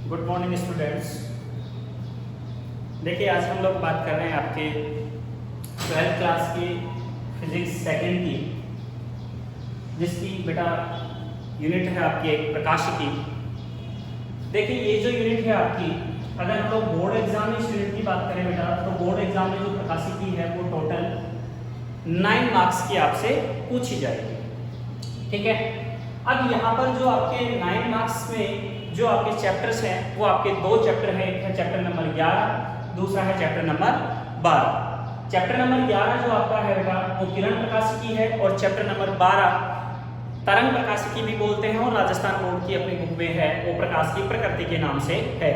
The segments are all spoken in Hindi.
Good morning students. देखिए आज हम लोग बात कर रहे हैं आपके 12th क्लास की फिजिक्स सेकंड की, जिसकी बेटा यूनिट है आपकी एक प्रकाशिकी। देखिए ये जो यूनिट है आपकी, अगर हम लोग बोर्ड एग्जाम में इस यूनिट की बात करें बेटा, तो बोर्ड एग्जाम में जो प्रकाशिकी है वो टोटल 9 मार्क्स की आपसे पूछी जाएगी। ठीक है, अब यहाँ पर जो आपके 9 मार्क्स में जो आपके चैप्टर्स हैं वो आपके दो चैप्टर हैं। एक है चैप्टर नंबर 11, दूसरा है चैप्टर नंबर 12। चैप्टर नंबर 11 जो आपका है बेटा वो किरण प्रकाशिकी है, और चैप्टर नंबर 12 तरंग प्रकाशिकी भी बोलते हैं, और राजस्थान बोर्ड की अपनी बुक में है वो प्रकाश की प्रकृति के नाम से है।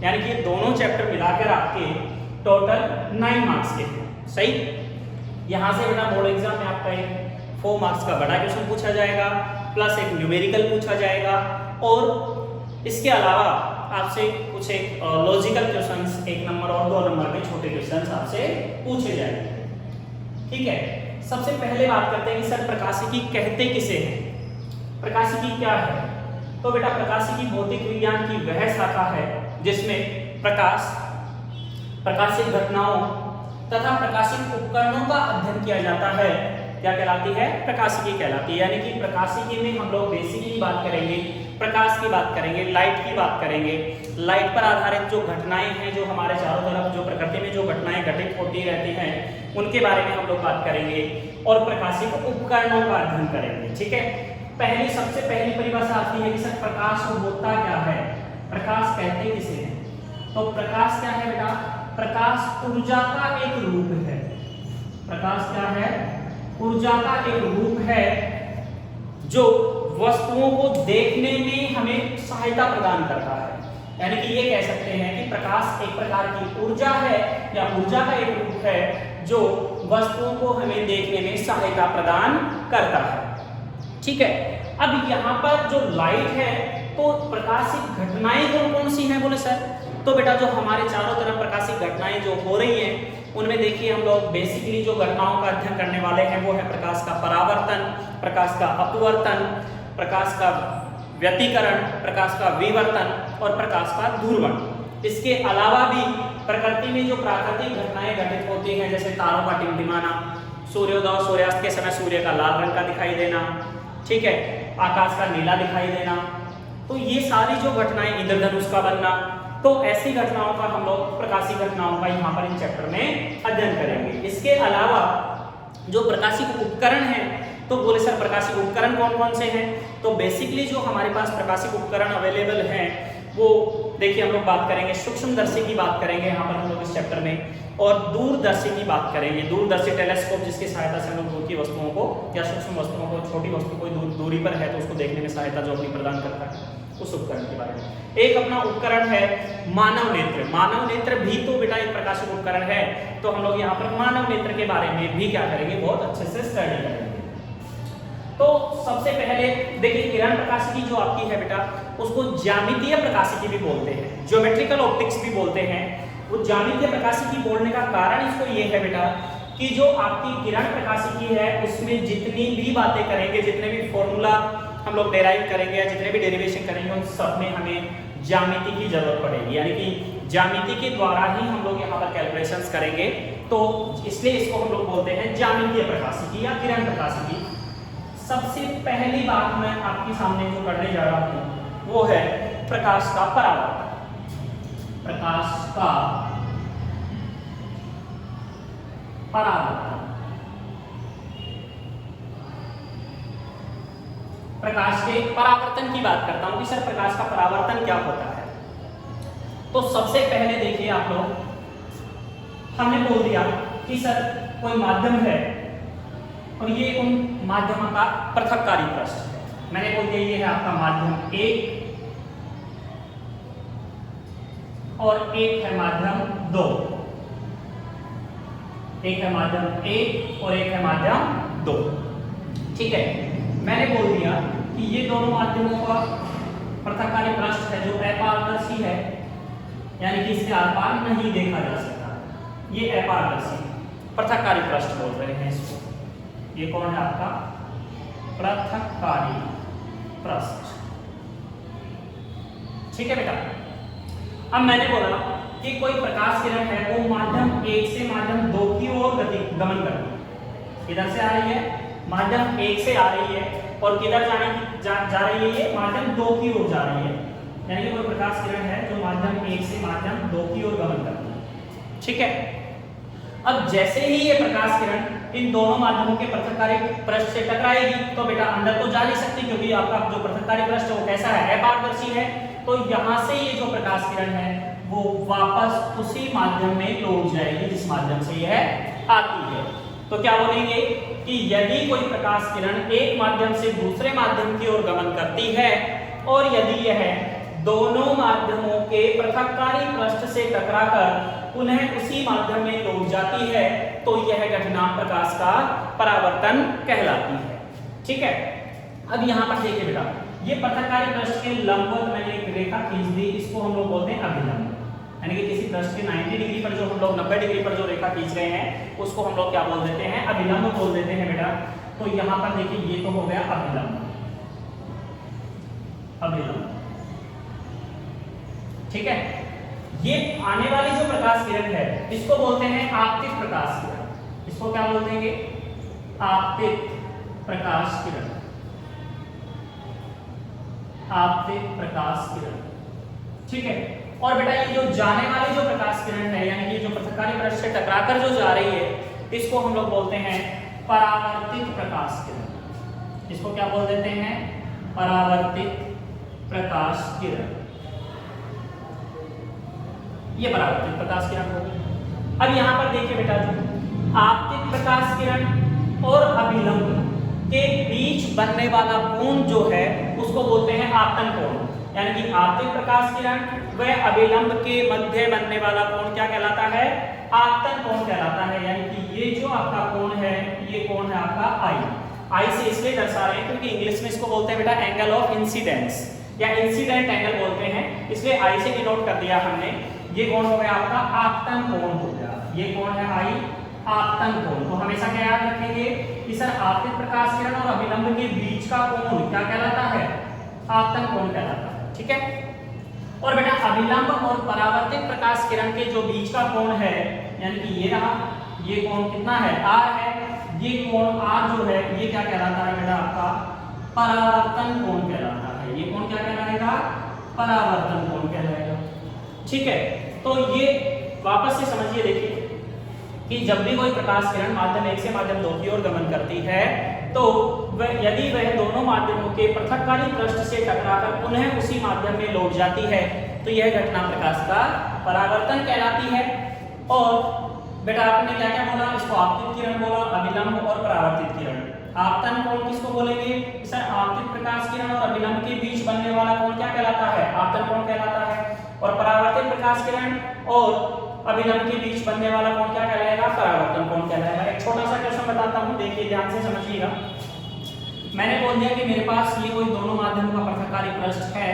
यानी कि दोनों चैप्टर मिलाकर आपके टोटल 9 मार्क्स के हैं। सही, यहाँ से बेटा बोर्ड एग्जाम में आपका एक 4 मार्क्स का बड़ा क्वेश्चन पूछा जाएगा, प्लस एक न्यूमेरिकल पूछा जाएगा, और इसके अलावा आपसे कुछ एक लॉजिकल क्वेश्चंस 1 नंबर और 2 नंबर के छोटे क्वेश्चंस आपसे पूछे जाएंगे। ठीक है, सबसे पहले बात करते हैं कि सर प्रकाशिकी कहते किसे हैं। प्रकाशिकी क्या है? तो बेटा प्रकाशिकी भौतिक विज्ञान की वह शाखा है जिसमें प्रकाश, प्रकाशित घटनाओं तथा प्रकाशित उपकरणों का अध्ययन किया जाता है। क्या कहलाती है? प्रकाशिकी कहलाती है। यानी कि प्रकाशिकी में हम लोग बेसिकली बात करेंगे, प्रकाश की बात करेंगे, लाइट की बात करेंगे। लाइट पर आधारित जो घटनाएं हैं, जो हमारे चारों तरफ जो प्रकृति में जो घटनाएं घटित होती रहती हैं, उनके बारे में हम लोग बात करेंगे, और प्रकाशिक उपकरणों का अध्ययन करेंगे। ठीक है, सबसे पहली परिभाषा आती है कि सर प्रकाश होता क्या है, प्रकाश कहते किसे हैं। तो प्रकाश क्या है बेटा? प्रकाश ऊर्जा का एक रूप है। प्रकाश क्या है? ऊर्जा का एक रूप है जो वस्तुओं को देखने में हमें सहायता प्रदान करता है। यानी कि ये कह सकते हैं कि प्रकाश एक प्रकार की ऊर्जा है, या ऊर्जा का एक रूप है जो वस्तुओं को हमें देखने में सहायता प्रदान करता है। ठीक है, अब यहाँ पर जो लाइट है, तो प्रकाशित घटनाएं कौन कौन सी हैं बोले सर? तो बेटा जो हमारे चारों तरफ प्रकाशित घटनाएं जो हो रही हैं, उनमें देखिए हम लोग बेसिकली जो घटनाओं का अध्ययन करने वाले हैं वो है प्रकाश का परावर्तन, प्रकाश का अपवर्तन, प्रकाश का व्यतिकरण, प्रकाश का विवर्तन और प्रकाश का दूरवन। इसके अलावा भी प्रकृति में जो प्राकृतिक घटनाएं घटित होती हैं, जैसे तारों का टिमटिमाना, सूर्योदय और सूर्यास्त के समय सूर्य का लाल रंग का दिखाई देना, ठीक है, आकाश का नीला दिखाई देना, तो ये सारी जो घटनाएं, इंद्रधनुष का बनना, तो ऐसी घटनाओं का हम लोग प्रकाशिक घटनाओं का यहाँ पर इन चैप्टर में अध्ययन करेंगे। इसके अलावा जो प्रकाशिक उपकरण हैं, तो बोले सर प्रकाशिक उपकरण कौन कौन से हैं? तो बेसिकली जो हमारे पास प्रकाशिक उपकरण अवेलेबल हैं वो देखिए हम लोग बात करेंगे, सूक्ष्मदर्शी की बात करेंगे यहाँ पर हम लोग इस चैप्टर में, और दूरदर्शी की बात करेंगे। दूरदर्शी टेलीस्कोप जिसकी सहायता से हम लोग दूर की वस्तुओं को या सूक्ष्म वस्तुओं को, छोटी वस्तु कोई दूरी पर है तो उसको देखने में सहायता जो अपनी प्रदान करता है, उस उपकरण के बारे में। एक अपना उपकरण है मानव नेत्र। मानव नेत्र भी तो बेटा एक प्रकाशिक उपकरण है, तो हम लोग यहाँ पर मानव नेत्र के बारे में भी क्या करेंगे, बहुत अच्छे से स्टडी करेंगे। तो सबसे पहले देखिए किरण प्रकाशिकी जो आपकी है बेटा, उसको ज्यामितीय प्रकाशिकी भी बोलते हैं, ज्योमेट्रिकल ऑप्टिक्स भी बोलते हैं। वो ज्यामितीय प्रकाशिकी बोलने का कारण इसको ये है बेटा कि जो आपकी किरण प्रकाशिकी है उसमें जितनी भी बातें करेंगे, जितने भी फॉर्मूला हम लोग डेराइव करेंगे या जितने भी डेरिवेशन करेंगे, उन सब में हमें ज्यामिति की जरूरत पड़ेगी। यानी कि ज्यामिति के द्वारा ही हम लोग यहाँ पर कैलकुलेशंस करेंगे, तो इसलिए इसको हम लोग बोलते हैं ज्यामितीय प्रकाशिकी या किरण प्रकाशिकी। सबसे पहली बात मैं आपके सामने जो करने जा रहा हूँ वो है प्रकाश का परावर्तन। प्रकाश का परावर्तन। प्रकाश के परावर्तन की बात करता हूं कि सर प्रकाश का परावर्तन क्या होता है। तो सबसे पहले देखिए आप लोग, हमने बोल दिया कि सर कोई माध्यम है और ये उन माध्यम का पृथक्कारी पृष्ठ है। मैंने बोल दिया ये है आपका माध्यम 1 और एक है माध्यम 2। एक है माध्यम 1 और एक है माध्यम 2। ठीक है, मैंने बोल दिया कि ये दोनों माध्यमों का पृथक्कारी पृष्ठ है जो अपारदर्शी है, यानी कि इसके आर पार नहीं देखा जा सकता। ये अपारदर्शी पृथक्कारी पृष्ठ बोल रहे हैं इसको। ये कौन है आपका? पृथक्कारी पृष्ठ। ठीक है बेटा, अब मैंने बोला कि कोई प्रकाश किरण है वो माध्यम 1 से माध्यम 2 की ओर गमन करती है। इधर से आ रही है, माध्यम 1 से आ रही है और किधर जा रही है, ये माध्यम 2 की ओर जा रही है। यानी कि कोई प्रकाश किरण है जो माध्यम 1 से माध्यम 2 की ओर गमन करती है। ठीक है, अब जैसे ही ये प्रकाश किरण इन दोनों माध्यमों के पृथककारी पृष्ठ से टकराएगी तो बेटा अंदर तो जा नहीं सकती, क्योंकि आपका जो पृथककारी पृष्ठ है वो कैसा है, अपारदर्शी है। तो यहां से ये जो प्रकाश किरण है वो वापस उसी माध्यम में लौट जाएगी जिस माध्यम से यह आती है। तो क्या बोलेंगे कि यदि कोई प्रकाश किरण एक माध्यम से दूसरे माध्यम की ओर गमन करती है और यदि यह दोनों माध्यमों के पृथककारी पृष्ठ से टकराकर पुनः उसी माध्यम में लौट जाती है तो यह घटना प्रकाश का परावर्तन कहलाती है। ठीक है, अब यहाँ पर देखिए बेटा, ये पृथककारी पृष्ठ के लंबवत मैंने एक रेखा खींच दी, इसको हम लोग बोलते हैं अभिलंब। यानी कि किसी पृष्ठ के 90 डिग्री पर जो हम लोग 90 डिग्री पर जो रेखा खींच रहे हैं उसको हम लोग क्या बोल देते हैं, अभिलंब बोल देते हैं बेटा। तो यहाँ पर देखिए ये तो हो गया अभिलंब, अभिलंब। ठीक है, ये आने वाली जो प्रकाश किरण है इसको बोलते हैं आपतित प्रकाश किरण। इसको क्या बोलते हैं, आपतित प्रकाश किरण, आपतित प्रकाश किरण। ठीक है, और बेटा ये जो जाने वाली जो प्रकाश किरण है यानी कि जो पृथककारी पृष्ठ से टकराकर जो जा रही है इसको हम लोग बोलते हैं परावर्तित प्रकाश किरण। इसको क्या बोल देते हैं, परावर्तित प्रकाश किरण। ये परावर्तित प्रकाश किरण होगी। अब यहाँ पर देखिए बेटा, जो आपतित प्रकाश किरण और अभिलंब के बीच बनने वाला कोण जो है उसको बोलते हैं आपतन कोण। यानी कि आपतित प्रकाश किरण व अभिलंब के मध्य बनने वाला कोण क्या कहलाता है, आपतन कोण कहलाता है। यानी कि ये जो आपका कोण है ये कोण है आपका आई से इसलिए दर्शा रहे हैं क्योंकि इंग्लिश में इसको बोलते हैं बेटा एंगल ऑफ इंसिडेंस या इंसिडेंट एंगल बोलते हैं, इसलिए आई से डिनोट कर दिया हमने। ये कोण हो गया आपका आपतन कोण हो गया, ये कोण है आई आपतन कोण। तो हमेशा क्या याद रखेंगे कि सर आपतित प्रकाश किरण और अभिलंब के बीच का कोण क्या कहलाता है, आपतन कोण कहलाता है। ठीक है, और बेटा अभिलंब और परावर्तित प्रकाश किरण के जो बीच का कोण है यानी कि ये रहा, ये कोण कितना है, आर है। ये कोण आर जो है ये क्या कहलाता है बेटा, आपका परावर्तन कोण कहलाता है। ये कोण क्या कहलाएगा, परावर्तन कोण कहलाएगा। ठीक है, तो ये वापस से समझिए, देखिए कि जब भी कोई प्रकाश किरण माध्यम 1 से माध्यम 2 की ओर गमन करती है तो यदि वह दोनों माध्यमों के पृथककारी पृष्ठ से टकराकर पुनः उसी माध्यम में लौट जाती है तो यह घटना प्रकाश का परावर्तन कहलाती है। और बेटा आपने क्या क्या बोला, इसको आपतित किरण बोला, अभिलंब और परावर्तित किरण। आपतन कोण किसको बोलेंगे, सर आपतित प्रकाश किरण और अभिलंब के बीच बनने वाला कोण क्या कहलाता है, आपतन कोण कहलाता है। और परावर्तित प्रकाश किरण और अभिलंब के बीच बनने वाला कोण क्या कहलाएगा, परावर्तन कोण कहलाएगा। एक छोटा सा क्वेश्चन बताता हूं, देखिए ध्यान से समझिएगा। मैंने बोल दिया कि मेरे पास ये कोई दोनों माध्यमों का पृथककारी पृष्ठ है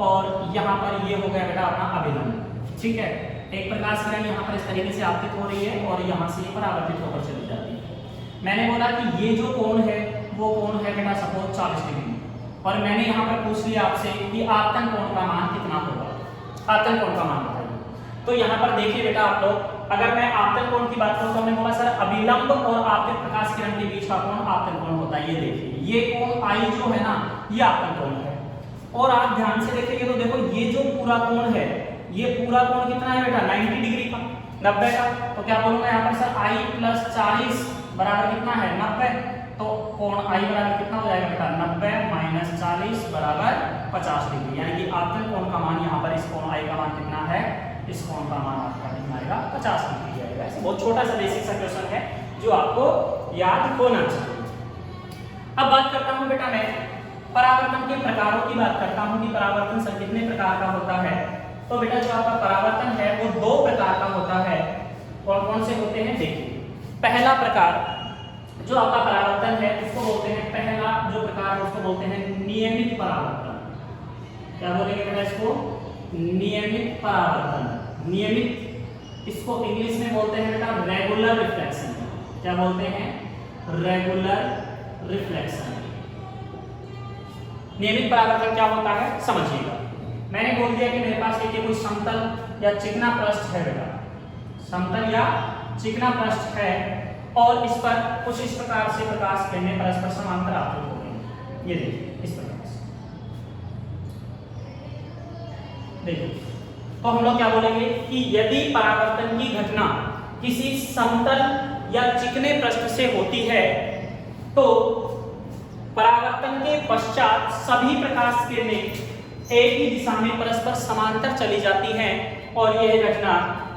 और यहाँ पर ये हो गया बेटा अपना अभिलंब। ठीक है, एक प्रकाश किरण यहाँ पर इस तरीके से आपतित हो रही है और यहाँ से परावर्तित होकर चली जाती है। मैंने बोला कि ये जो कोण है वो कोण है बेटा सपोज 40 डिग्री, और मैंने यहाँ पर पूछ लिया आपसे कि आपतन कोण का मान कितना होगा, आपतन कोण का मान बताइए। तो यहाँ पर देखिए बेटा आप लोग, अगर मैं आपतन कोण की बात करूँ तो हमने बोला सर अभिलंब और आपतित प्रकाश किरण के बीच का कोण आपतन कोण होता है। ये देखिए ये कोण आई जो है ना ये आपतन कोण है। और आप ध्यान से देखेंगे तो देखो ये जो पूरा कोण है ये पूरा कोण कितना है बेटा, 90 डिग्री का, 90 का। तो क्या बोलूंगा यहाँ पर सर आई प्लस 40 बराबर कितना है, 90। तो कोण आई बराबर कितना हो जाएगा बेटा, 90 माइनस 40 बराबर 50 डिग्री। यानी कि आपतन कोण का मान यहाँ पर इस कोण आई का मान कितना है, इस कोण का मान आपका कितना आएगा, 50 डिग्री आएगा। बहुत छोटा सा बेसिक सा क्वेश्चन है जो आपको याद होना चाहिए। अब बात करता हूँ बेटा मैं परावर्तन के प्रकारों की बात करता हूँ कि परावर्तन सर कितने प्रकार का होता है। तो बेटा जो आपका परावर्तन है वो 2 प्रकार का होता है। कौन कौन से होते हैं, देखिए पहला प्रकार जो आपका परावर्तन है उसको बोलते हैं, पहला जो प्रकार है उसको बोलते हैं नियमित परावर्तन। क्या बोलेंगे बेटा इसको, नियमित परावर्तन। नियमित इसको इंग्लिश में बोलते हैं बेटा रेगुलर रिफ्लेक्शन। क्या बोलते हैं, रेगुलर रिफ्लेक्शन। नियमित परावर्तन क्या होता है समझिएगा। मैंने बोल दिया कि मेरे पास एक कोई समतल या चिकना पृष्ठ है बेटा, समतल या चिकना पृष्ठ है और इस पर कुछ इस प्रकार से प्रकाश किरणें परस्पर समांतर आपतित हो गई। ये देखिए इस प्रकार से देखिए, तो हम लोग क्या बोलेंगे कि यदि परावर्तन की घटना किसी समतल या चिकने पृष्ठ से होती है तो परावर्तन के पश्चात सभी प्रकाश किरणें एक ही दिशा में परस्पर समांतर चली जाती हैं और यह घटना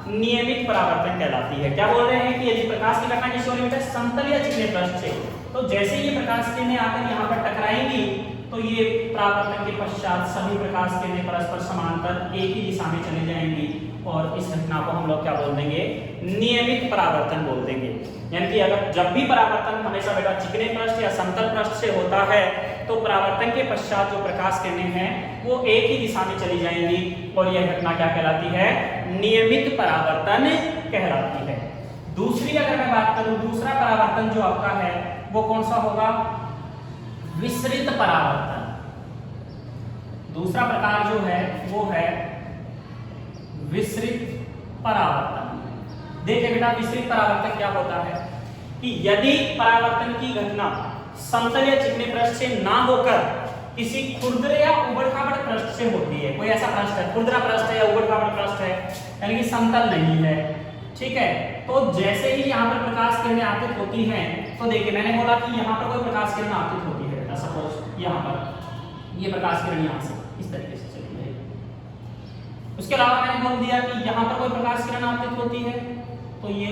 नियमित परावर्तन कहलाती है। क्या बोल रहे हैं कि यदि प्रकाश की घटना किसी और समतल या चिकने पृष्ठ से, तो जैसे ये प्रकाश किरणें आकर यहाँ पर टकराएंगी तो ये परावर्तन के पश्चात सभी प्रकाश किरणें परस्पर समांतर एक ही दिशा में चली जाएंगी और इस घटना को हम लोग क्या बोल देंगे, नियमित परावर्तन बोल देंगे। यानी कि अगर जब भी परावर्तन हमेशा बेटा चिकने पृष्ठ या समतल पृष्ठ से होता है तो परावर्तन के पश्चात जो प्रकाश किरणें हैं वो एक ही दिशा में चली जाएंगी और यह घटना क्या कहलाती है, नियमित परावर्तन कहलाती है। दूसरी अगर मैं बात करूं, दूसरा परावर्तन जो आपका है वो कौन सा होगा, विसरित परावर्तन। दूसरा प्रकार जो है वो है विसरित परावर्तन। देखिए बेटा विसरित परावर्तन क्या होता है कि यदि परावर्तन की घटना समतल या चिकने पृष्ठ से ना होकर किसी खुरदरे या उबड़-खाबड़ पृष्ठ से होती है, कोई ऐसा पृष्ठ है, खुरदरा पृष्ठ है या उबड़-खाबड़ पृष्ठ है यानी कि समतल नहीं है, ठीक है, तो जैसे ही यहाँ पर प्रकाश किरणें आपतित होती हैं तो देखिए मैंने बोला कि यहाँ पर कोई प्रकाश किरण आपतित होती है, सपोज यहाँ पर ये प्रकाश किरण यहाँ से इस तरीके से चली जाएगी। उसके अलावा मैंने बोल दिया कि यहाँ पर कोई प्रकाश किरण आपतित होती है तो ये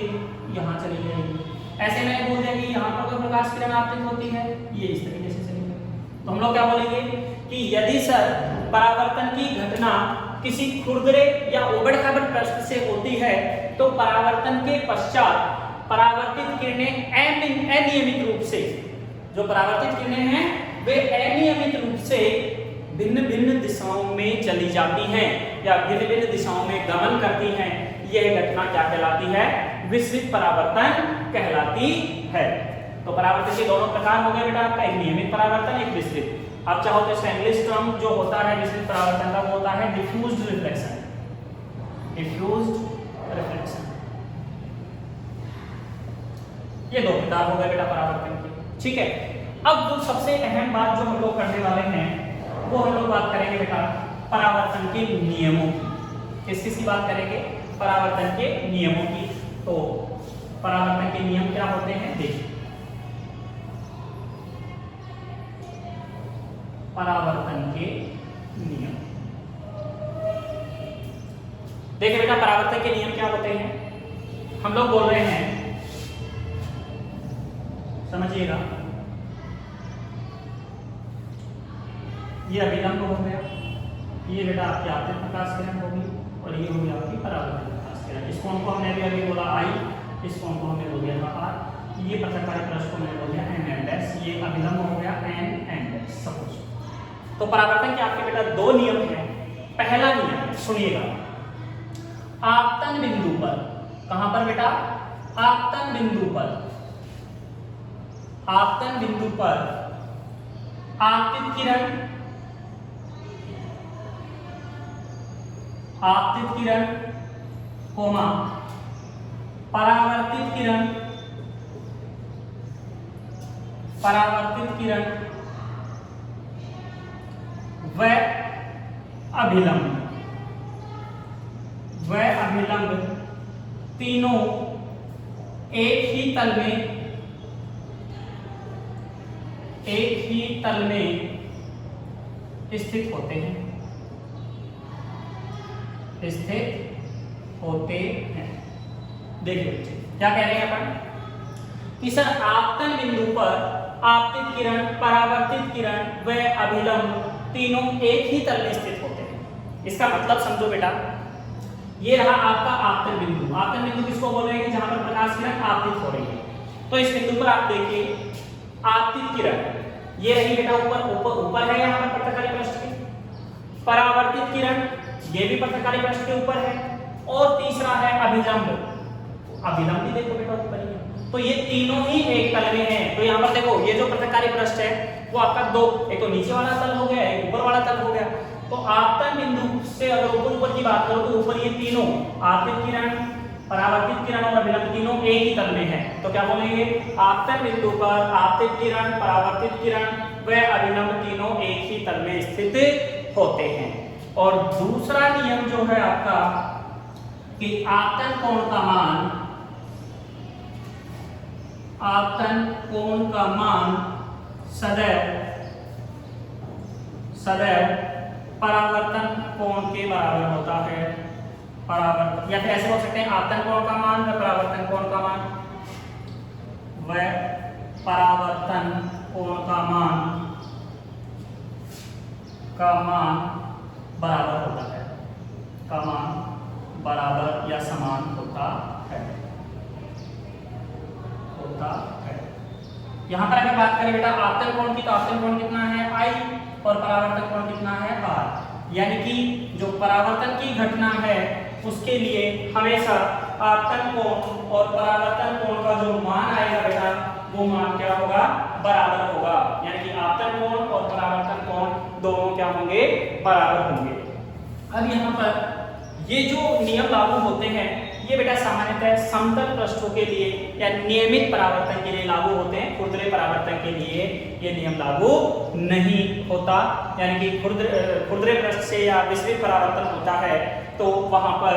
यहाँ चली जाएगी। ऐसे मैंने बोल दिया कि यहाँ पर कोई प्रकाश किरण आपतित होती है, ये इस तरीके से चली जाएगी। तो हम लोग क्या बोलेंगे कि यदि सर परावर्तन की घटना किसी खुरदरे या उबड़-खाबड़ पृष्ठ से होती है तो परावर्तन के पश्चात परावर्तित किरणें अनियमित रूप से, जो परावर्तित किरणें हैं वे अनियमित रूप से भिन्न भिन्न दिशाओं में चली जाती हैं या भिन्न भिन्न दिशाओं में गमन करती हैं। यह घटना क्या कहलाती है, विसरित परावर्तन कहलाती है। तो परावर्तन के दोनों प्रकार हो गए बेटा आपका, एक नियमित परावर्तन, एक विसरित। आप चाहो तो इसका इंग्लिश टर्म जो होता है विसरित परावर्तन का वो होता है डिफ्यूज्ड रिफ्लेक्शन, डिफ्यूज्ड रिफ्लेक्शन। ये दो प्रकार हो गए बेटा परावर्तन के, ठीक है। अब जो सबसे अहम बात जो हम लोग करने वाले हैं वो हम लोग बात करेंगे बेटा परावर्तन के नियमों की। किस किस की बात करेंगे, परावर्तन के नियमों की। तो परावर्तन के नियम क्या होते हैं, देखिए परावर्तन के नियम, देखिए बेटा परावर्तन के नियम क्या होते हैं। हम लोग बोल रहे हैं, समझिएगा, ये अभिलंब हो गया, ये बेटा आपकी आपतित प्रकाश किरण होगी और ये होगी आपकी परावर्तित प्रकाश किरण। इस कोण को हमने अभी बोला आई, इस कोण को हमने बोल दिया था आर, ये पृथककारी पृष्ठ को मैंने बोल दिया एन एंड एस, ये अभिलंब हो गया एन एंड एस सपोज। तो परावर्तन के आपके बेटा दो नियम हैं। पहला नियम सुनिएगा, आपतन बिंदु पर, कहां पर बेटा, आपतन बिंदु पर, आपतन बिंदु पर आपतित किरण, आपतित किरण कोमा परावर्तित किरण, परावर्तित किरण व अभिलंब, व अभिलंब तीनों एक ही तल में, एक ही तल में स्थित होते हैं, स्थित होते हैं। देखिए बच्चे क्या कह रहे हैं अपन कि सर आपतन बिंदु पर आपतित किरण, परावर्तित किरण व अभिलंब तीनों एक ही तल में स्थित होते हैं। इसका मतलब समझो बेटा, ये रहा आपका आपतन बिंदु। आपतन बिंदु किसको बोल रहे हैं, जहां पर प्रकाश किरण आपतित हो रही है। तो इस बिंदु पर आप देखिए आपतित किरण ये रही बेटा, ऊपर ऊपर है यहाँ पर पृथककारी पृष्ठ के, परावर्तित किरण ये भी पृथककारी पृष्ठ के ऊपर है, और तीसरा है अभिलंब, अभिलंब भी देखो बेटा ऊपर ही है। तो ये तीनों ही एक तल में हैं। तो यहाँ पर देखो ये जो पृथककारी पृष्ठ है वो आपका दो, एक तो नीचे वाला तल हो गया, एक ऊपर वाला तल हो गया। तो आपतन बिंदु अगर ऊपर की बात करो तो ऊपर ये तीनों आपतित किरण, परावर्तित किरण और अभिलंब तीनों एक ही तल में है। तो क्या बोलेंगे, आपतन बिंदु पर आपतित किरण, परावर्तित किरण व अभिलंब तीनों एक ही तल में स्थित होते हैं। और दूसरा नियम जो है आपका कि आपतन कोण का मान, आपतन कोण का मान सदैव परावर्तन कोण के बराबर होता है। परावर्तन, या फिर ऐसे बोल सकते हैं आपतन कोण का मान व परावर्तन कोण का मान, व परावर्तन कोण का मान बराबर होता है, का मान बराबर या समान होता है। यहाँ पर अगर बात करें बेटा आपतन कोण की, तो आपतन कोण कितना है I और परावर्तन कोण कितना है R। यानी कि जो परावर्तन की घटना है उसके लिए हमेशा आपतन कोण और परावर्तन कोण का जो मान आएगा बेटा वो मान क्या होगा, बराबर होगा। यानी कि आपतन कोण और परावर्तन कोण दोनों क्या होंगे, बराबर होंगे। अब यहाँ पर ये जो नियम लागू होते हैं ये बेटा सामान्यतः समतल पृष्ठों के लिए या नियमित परावर्तन के लिए लागू होते हैं। खुरदरे परावर्तन के लिए ये नियम लागू नहीं होता। यानी कि खुरदरे पृष्ठ से या विस्तृत परावर्तन होता है तो वहां पर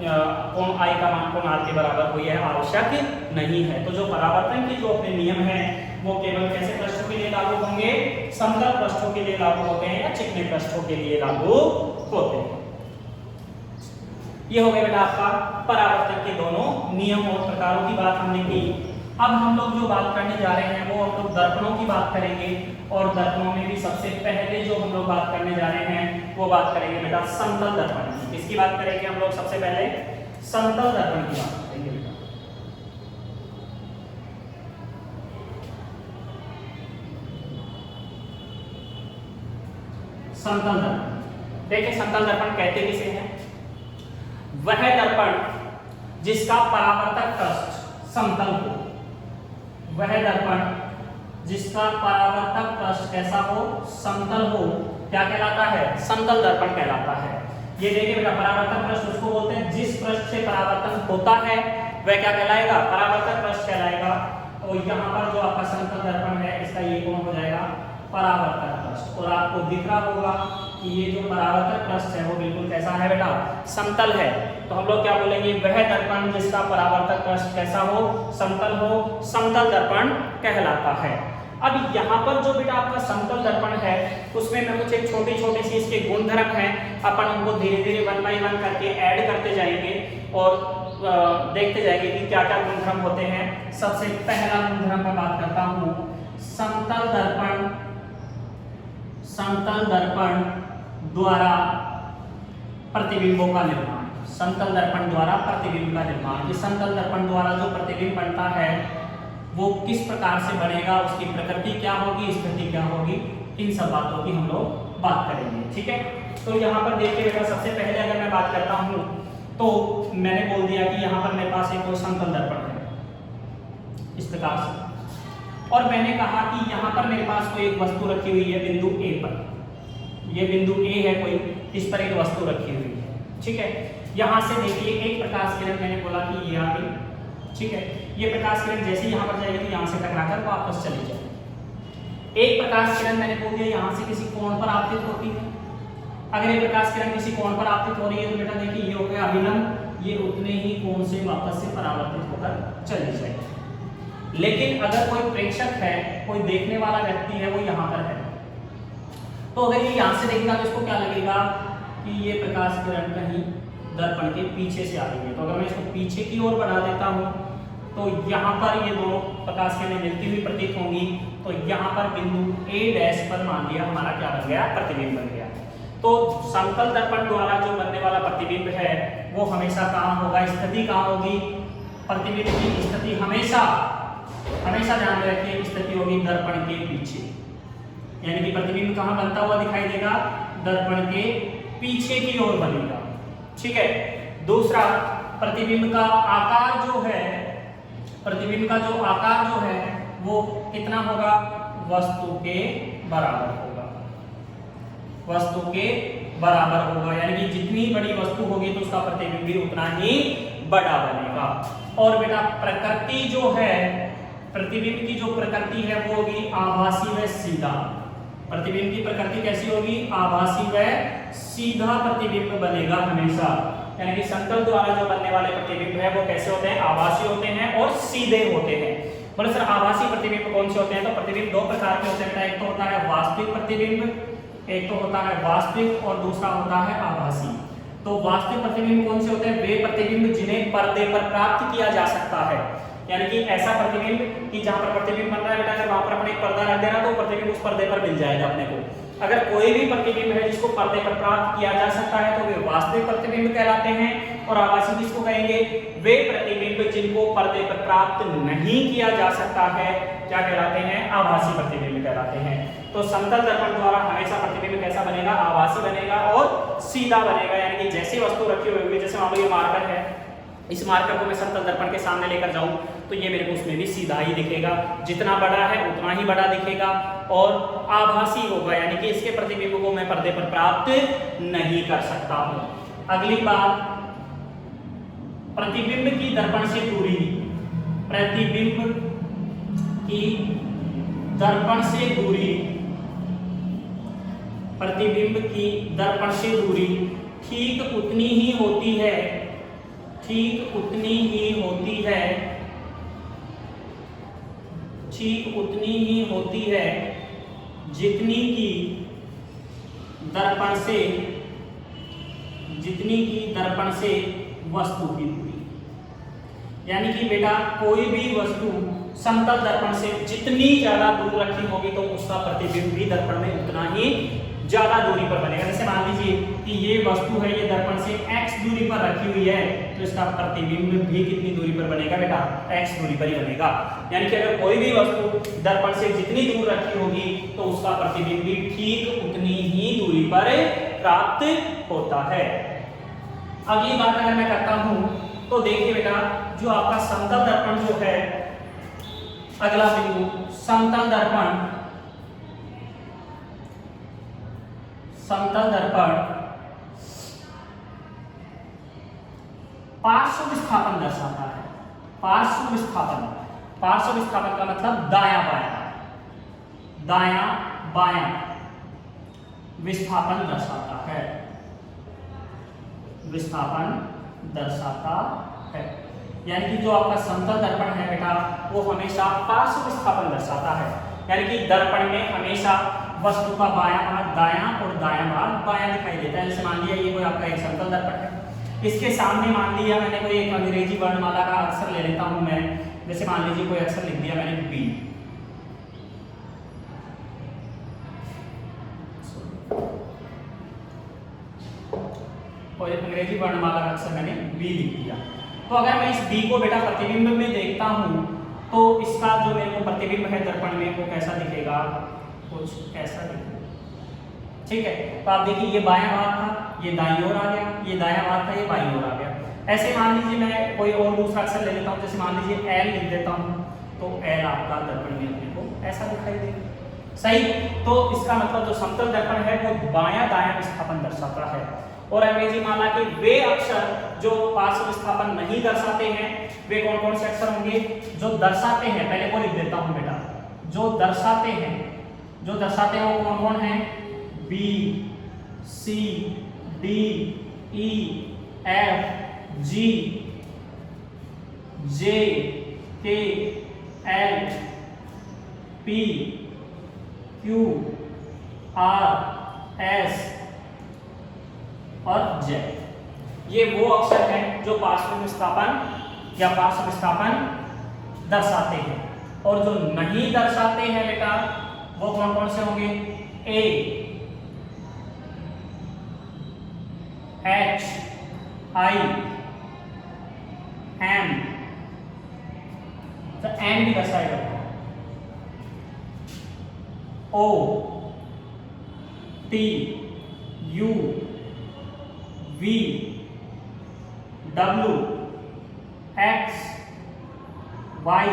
कोण I का मान कोण R के बराबर हो यह आवश्यक नहीं है। तो जो परावर्तन के जो अपने नियम हैं वो केवल कैसे पृष्ठों के लिए लागू होंगे, समतल पृष्ठों के लिए लागू होते हैं या चिकने पृष्ठों के लिए लागू होते हैं। ये हो गया बेटा आपका परावर्तन के दोनों नियम और प्रकारों की बात हमने की। अब हम लोग जो बात करने जा रहे हैं वो हम लोग दर्पणों की बात करेंगे। और दर्पणों में भी सबसे पहले जो हम लोग बात करने जा रहे हैं वो बात करेंगे बेटा समतल दर्पण की। किसकी बात करेंगे हम लोग, सबसे पहले समतल दर्पण की बात करेंगे बेटा। समतल दर्पण, देखिए समतल दर्पण कहते किसे हैं, वह दर्पण जिसका परावर्तक पृष्ठ समतल हो, वह दर्पण जिसका परावर्तक पृष्ठ कैसा हो, समतल हो, क्या कहलाता है, समतल दर्पण कहलाता है। ये देखिए बेटा परावर्तक पृष्ठ उसको बोलते हैं जिस पृष्ठ से परावर्तन होता है वह क्या कहलाएगा, परावर्तक पृष्ठ कहलाएगा। और यहाँ पर जो आपका समतल दर्पण है इसका ये कौन हो जाएगा, परावर्तक पृष्ठ। और आपको दिख रहा होगा कि ये जो परावर्तक पृष्ठ है वो बिल्कुल कैसा है बेटा, समतल है। तो हम लोग क्या बोलेंगे, वह दर्पण जिसका परावर्तक पृष्ठ कैसा हो, समतल हो, समतल दर्पण कहलाता है। अब यहाँ पर जो बेटा आपका समतल दर्पण है उसमें मैं कुछ एक छोटी छोटी सी इसके गुणधर्म हैं, अपन उनको धीरे धीरे 1 बाय 1 करके ऐड करते जाएंगे और देखते जाएंगे कि क्या क्या गुणधर्म होते हैं। सबसे पहला गुणधर्म मैं बात करता हूँ, समतल दर्पण द्वारा प्रतिबिंबों का निर्माण। समतल दर्पण द्वारा प्रतिबिंब का निर्माण, इस समतल दर्पण द्वारा जो प्रतिबिंब बनता है वो किस प्रकार से बनेगा, उसकी प्रकृति क्या होगी, स्थिति क्या होगी, इन सब बातों की हम लोग बात करेंगे। ठीक है, तो यहाँ पर देखिए बेटा सबसे पहले अगर मैं बात करता हूँ तो मैंने बोल दिया कि यहाँ पर मेरे पास एक समतल दर्पण है इस प्रकार से, और मैंने कहा कि यहाँ पर मेरे पास कोई एक वस्तु रखी हुई है बिंदु A पर, ये बिंदु A है कोई, इस पर एक वस्तु रखी हुई है। ठीक है, यहाँ से देखिए एक प्रकाश किरण, मैंने बोला कि ये आ गई। ठीक है, ये प्रकाश किरण जैसे यहाँ पर जाएगी तो यहाँ से टकराकर वापस चली जाएगी। एक प्रकाश किरण मैंने बोल दिया यहाँ से किसी कोण पर आपतित होती है। अगर ये प्रकाश किरण किसी कोण पर आपतित हो रही है तो बेटा देखिए ये हो गया अभिलंब, ये उतने ही कोण से वापस से परावर्तित होकर चली जाएगी। लेकिन अगर कोई प्रेक्षक है, कोई देखने वाला व्यक्ति है, वो यहाँ पर है, तो अगर ये यहाँ से देखेगा तो इसको क्या लगेगा कि ये प्रकाश किरण कहीं दर्पण के पीछे से आ रही है। तो अगर मैं इसको पीछे की ओर बढ़ा देता हूँ तो यहाँ पर ये दोनों प्रकाश किरणें मिलती हुई प्रतीत होंगी। तो यहाँ पर बिंदु A' पर मान लिया हमारा क्या बन गया, प्रतिबिंब बन गया। तो समतल दर्पण द्वारा जो बनने वाला प्रतिबिंब है वो हमेशा कहाँ होगा, स्थिति कहाँ होगी, प्रतिबिंब की स्थिति हमेशा ध्यान में रखिए, स्थिति होगी दर्पण के पीछे। यानी कि प्रतिबिंब कहाँ बनता हुआ दिखाई देगा, दर्पण के पीछे की ओर बनेगा। ठीक है, दूसरा प्रतिबिंब का आकार जो है, प्रतिबिंब का जो आकार जो है वो कितना होगा, वस्तु के बराबर होगा, वस्तु के बराबर होगा, यानी कि जितनी बड़ी वस्तु होगी तो उसका प्रतिबिंब भी उतना ही बड़ा बनेगा। और बेटा प्रकृति जो है, प्रतिबिंब की जो प्रकृति है वो होगी आभासी व सीधा। प्रतिबिंब की प्रकृति कैसी होगी? आभासी व सीधा प्रतिबिंब बनेगा हमेशा। यानी कि समतल द्वारा जो बनने वाले प्रतिबिंब है वो कैसे होते हैं? आभासी होते हैं और सीधे होते हैं। बोले सर आभासी प्रतिबिंब कौन से होते हैं? तो प्रतिबिंब दो प्रकार के होते हैं, एक तो होता है वास्तविक प्रतिबिंब, एक तो होता है वास्तविक और दूसरा होता है आभासी। तो वास्तविक प्रतिबिंब कौन से होते हैं? वे प्रतिबिंब जिन्हें पर्दे पर प्राप्त किया जा सकता है। यानी कि ऐसा प्रतिबिंब कि जहां पर प्रतिबिंब बन रहा है बेटा, अगर वहां पर अपने एक पर्दा रख देना तो प्रतिबिंब उस पर्दे पर मिल जाएगा अपने को। अगर कोई भी प्रतिबिंब है जिसको पर्दे पर प्राप्त किया जा सकता है तो वे वास्तविक प्रतिबिंब कहलाते हैं। और आभासी किसको कहेंगे? वे प्रतिबिंब जिनको पर्दे पर प्राप्त नहीं किया जा सकता है क्या कहलाते हैं? आभासी प्रतिबिंब कहलाते हैं। तो समतल दर्पण द्वारा हमेशा प्रतिबिंब कैसा बनेगा? आभासी बनेगा और सीधा बनेगा। यानी कि जैसी वस्तु रखी हुई होगी, जैसे मान लो ये मार्कर है, इस मार्कर को मैं समतल दर्पण के सामने लेकर जाऊं तो ये मेरे को उसमें भी सीधा ही दिखेगा, जितना बड़ा है उतना ही बड़ा दिखेगा और आभासी होगा। यानी कि इसके प्रतिबिंब को मैं पर्दे पर प्राप्त नहीं कर सकता हूं। अगली बात, प्रतिबिंब की दर्पण से दूरी। प्रतिबिंब की दर्पण से दूरी, प्रतिबिंब की दर्पण से दूरी ठीक उतनी ही होती है, ठीक उतनी ही होती है, ठीक उतनी ही होती है जितनी की दर्पण से, जितनी की दर्पण से वस्तु की दूरी। यानी कि बेटा कोई भी वस्तु समतल दर्पण से जितनी ज्यादा दूर रखी होगी तो उसका प्रतिबिंब भी दर्पण में उतना ही ज्यादा दूरी पर बनेगा। जैसे मान लीजिए कि ये वस्तु है, ये दर्पण से x दूरी पर रखी हुई है तो इसका प्रतिबिंब भी कितनी दूरी पर बनेगा बेटा? x दूरी पर ही बनेगा। यानी कि अगर कोई भी वस्तु दर्पण से जितनी दूर रखी होगी तो उसका प्रतिबिंब भी ठीक उतनी ही दूरी पर प्राप्त होता है। अगली बात अगर मैं करता हूं तो देखिए बेटा, जो आपका समतल दर्पण जो है, अगला बिंदु समतल दर्पण, समतल दर्पण पार्श्व विस्थापन दर्शाता है। पार्श्व विस्थापन, पार्श्व विस्थापन का मतलब दायां बायां, दायां बायां विस्थापन दर्शाता है, विस्थापन दर्शाता है। यानी कि जो आपका समतल दर्पण है बेटा वो हमेशा पार्श्व विस्थापन दर्शाता है। यानी कि दर्पण में हमेशा वस्तु का बायां भाग दायां और दायां भाग बायां दिखाई देता है। जैसे मान लिया ये कोई आपका एक समतल दर्पण है, इसके सामने मान लिया मैंने कोई एक अंग्रेजी वर्णमाला का अक्षर ले लेता हूं मैं, जैसे मान लीजिए कोई अक्षर लिख दिया मैंने बी, कोई अंग्रेजी वर्णमाला का अक्षर मैंने बी लिख दिया। तो अगर मैं इस बी को बेटा प्रतिबिंब में देखता हूं तो इसका जो मेरे को प्रतिबिंब है दर्पण में वो कैसा दिखेगा? कुछ ऐसा दिखेगा। ठीक है, तो आप देखिए ये बायां भाग था, ये दाईं ओर आ गया, ये दायां भाग था, ये बाईं ओर आ गया। ऐसे मान लीजिए मैं कोई और दूसरा अक्षर ले लेता हूं, जैसे मान लीजिए एल लिख देता हूं तो एल आपका दर्पण में अपने को ऐसा दिखाई देगा। सही, तो इसका मतलब जो समतल दर्पण है वो बायां दायां विस्थापन दर्शाता है। और अंग्रेजी माला के वे अक्षर जो पार्श्व विस्थापन नहीं दर्शाते हैं वे कौन कौन से अक्षर होंगे? जो दर्शाते हैं, पहले वो लिख देता हूं बेटा, जो दर्शाते हैं, जो दर्शाते हैं वो कौन कौन है? B, C, D, E, F, G, J, K, L, P, Q, R, S और जेड। ये वो अक्षर हैं जो पार्श्व विस्थापन या पार्श्व विस्थापन दर्शाते हैं। और जो नहीं दर्शाते हैं बेटा वो कौन कौन से होंगे? ए, एच, आई, एम, तो एम भी दर्शाएगा, O, T, U, V, W, X, Y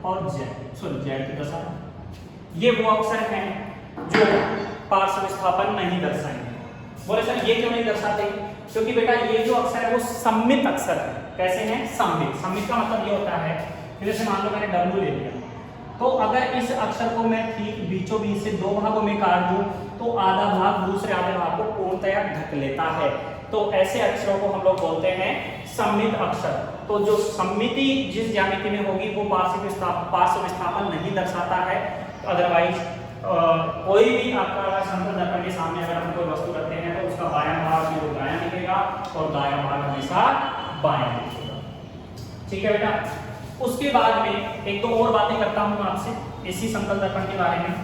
और जेड। सॉरी जेड की दशा। ये वो अक्षर हैं जो पार्श्व विस्थापन नहीं दर्शाएंगे। बोले सर ये क्यों नहीं दर्शाते? क्योंकि बेटा ये जो अक्षर है वो सम्मित अक्षर है। कैसे हैं? सम्मित। सम्मित का मतलब ये होता है कि जैसे मान लो मैंने W ले लिया, तो अगर इस अक्षर को मैं ठीक बीचों बीच से दो भागों में काट दूं तो आधा भाग दूसरे आधे भाग को पूर्णतया ढक लेता है। तो ऐसे अक्षरों को हम लोग बोलते हैं सम्मित अक्षर। तो जो सम्मिति जिस ज्यामिति में होगी वो पार्श्व विस्थापन नहीं दर्शाता है। अदरवाइज कोई भी आपका समतल दर्पण के सामने अगर हम कोई वस्तु रखते हैं तो उसका बायां भाग जो दायां दिखेगा और दायां भाग हमेशा बायां दिखेगा। ठीक है बेटा। उसके बाद में एक दो और बातें करता हूं आपसे इसी समतल दर्पण के बारे में।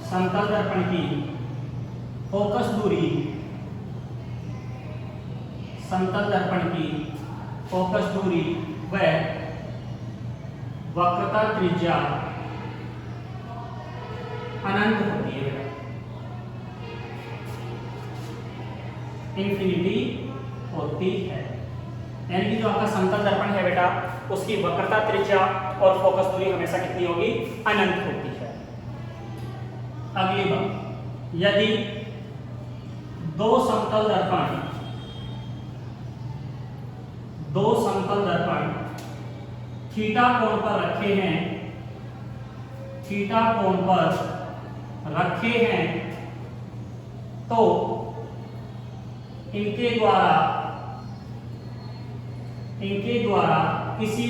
समतल दर्पण की फोकस दूरी, समतल दर्पण की फोकस दूरी व वक्रता त्रिज्या अनंत होती है, इंफिनिटी होती है। यानी कि जो आपका समतल दर्पण है बेटा उसकी वक्रता त्रिज्या और फोकस दूरी हमेशा कितनी होगी? अनंत होती है। अगली बात, यदि दो समतल दर्पण थीटा कोण पर रखे हैं तो इनके द्वारा किसी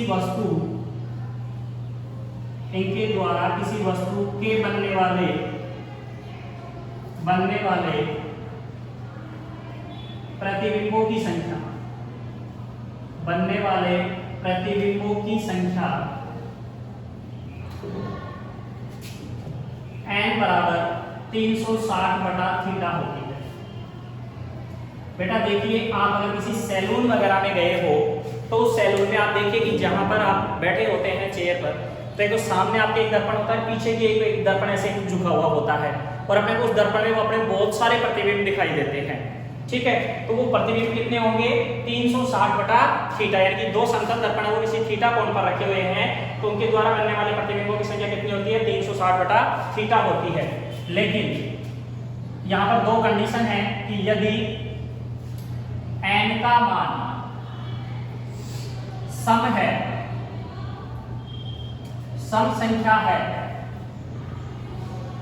वस्तु के बनने वाले प्रतिबिंबों की संख्या n बराबर 360/θ होती है। बेटा देखिए, आप अगर किसी सैलून वगैरह में गए हो तो उस सैलून में आप देखिए कि जहां पर आप बैठे होते हैं चेयर पर, तो एक सामने आपके एक दर्पण होता है, पीछे की एक दर्पण ऐसे झुका हुआ होता है और अपने को उस दर्पण में वो अपने बहुत सारे प्रतिबिंब दिखाई देते हैं। ठीक है, तो वो प्रतिबिंब कितने होंगे? 360/θ। यानी कि दो समतल दर्पण है वो किसी थीटा कोण पर रखे हुए हैं तो उनके द्वारा बनने वाले प्रतिबिंबों की संख्या कितनी होती है? 360/θ होती है। लेकिन यहाँ पर दो कंडीशन है कि यदि n का मान सम संख्या है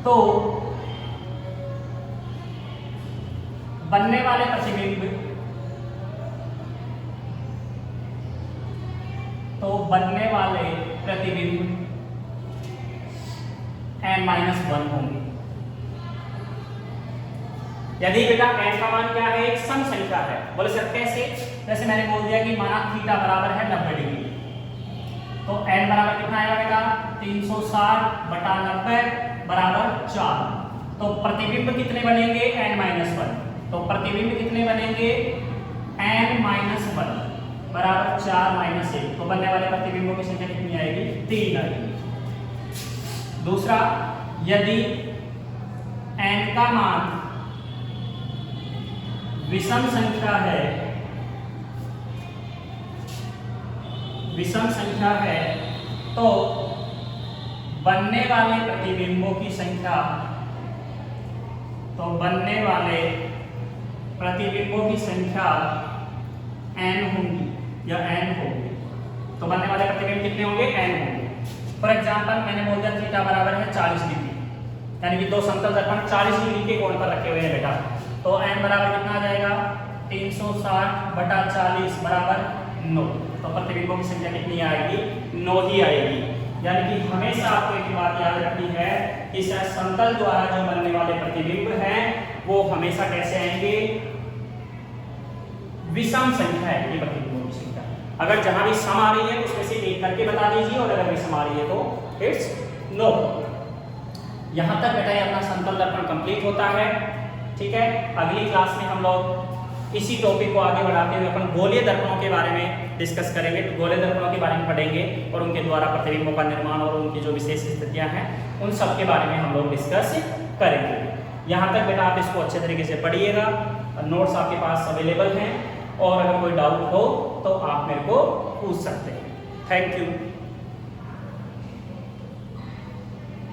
तो बनने वाले प्रतिबिंब n-1 होंगे। यदि बेटा n का मान क्या है? एक सम संख्या है। बोले सर कैसे? जैसे मैंने बोल दिया कि माना थीटा बराबर है 90 डिग्री, तो n बराबर कितना आएगा बेटा? 360/90 बराबर 4। तो प्रतिबिंब कितने बनेंगे? n-1। तो प्रतिबिंब कितने बनेंगे? n-1 बराबर 4 - 1। तो बनने वाले प्रतिबिंबों की संख्या कितनी आएगी? 3 आएगी। दूसरा, यदि n का मान विषम संख्या है तो बनने वाले प्रतिबिंबों की संख्या n होंगी या n होगी। तो बनने वाले प्रतिबिंब कितने होंगे? n होंगे। फॉर एग्जांपल मैंने बोल दिया थीटा बराबर है 40 डिग्री, यानी कि दो समतल दर्पण 40 डिग्री के कोण पर रखे हुए हैं बेटा, तो n बराबर कितना आ जाएगा? 360/40 बराबर 9। तो प्रतिबिंबों की संख्या कितनी आएगी? 9 ही आएगी। यानी कि हमेशा आपको एक बात याद रखनी है कि समतल द्वारा जो बनने वाले प्रतिबिंब हैं वो हमेशा कैसे आएंगे? विषम संख्या है ये प्रतिबिंबों की संख्या। अगर जहां भी सम आ रही है उसमें से एक करके बता दीजिए और अगर विषम आ रही है तो इट्स नो। यहां तक बेटा ये अपना समतल दर्पण कंप्लीट होता है। ठीक है, अगली क्लास में हम लोग इसी टॉपिक को आगे बढ़ाते हुए अपन गोलीय दर्पणों के बारे में डिस्कस करेंगे। तो गोलीय दर्पणों के बारे में पढ़ेंगे और उनके द्वारा प्रतिबिंबों का निर्माण और उनकी जो विशेष स्थितियां हैं उन सब के बारे में हम लोग डिस्कस करेंगे। यहाँ तक बेटा आप इसको अच्छे तरीके से पढ़िएगा, नोट्स आपके पास अवेलेबल हैं और अगर कोई डाउट हो तो आप मेरे को पूछ सकते हैं। Thank you.